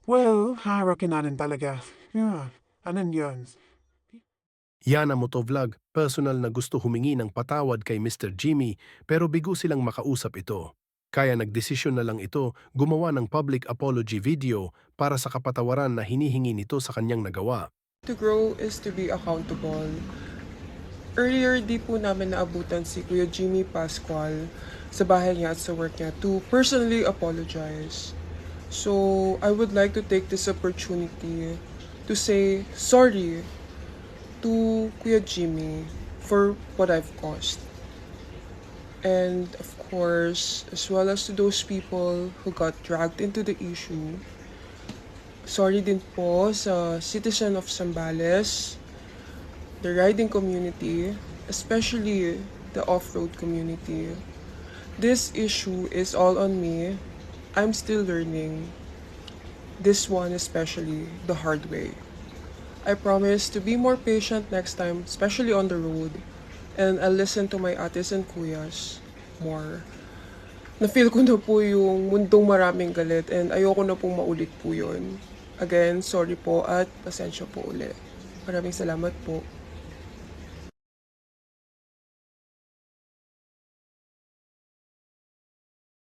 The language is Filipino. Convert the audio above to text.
Well, hierarchy natin talaga. Yeah, anan yun? Yana Motovlog, personal na gusto humingi ng patawad kay Mr. Jimmy pero bigo silang makausap ito. Kaya nagdesisyon na lang ito gumawa ng public apology video para sa kapatawaran na hinihingi nito sa kanyang nagawa. To grow is to be accountable. Earlier, di po namin naabutan si Kuya Jimmy Pascual sa bahay niya at sa work niya to personally apologize. So, I would like to take this opportunity to say sorry to Kuya Jimmy for what I've caused. And of course, as well as to those people who got dragged into the issue, sorry din po sa citizen of Zambales, the riding community, especially the off-road community. This issue is all on me. I'm still learning. This one especially the hard way. I promise to be more patient next time, especially on the road. And I'll listen to my ates and kuyas more. Na-feel ko na po yung mundong maraming galit and ayoko na pong maulit po yun. Again, sorry po at pasensya po ulit. Maraming salamat po.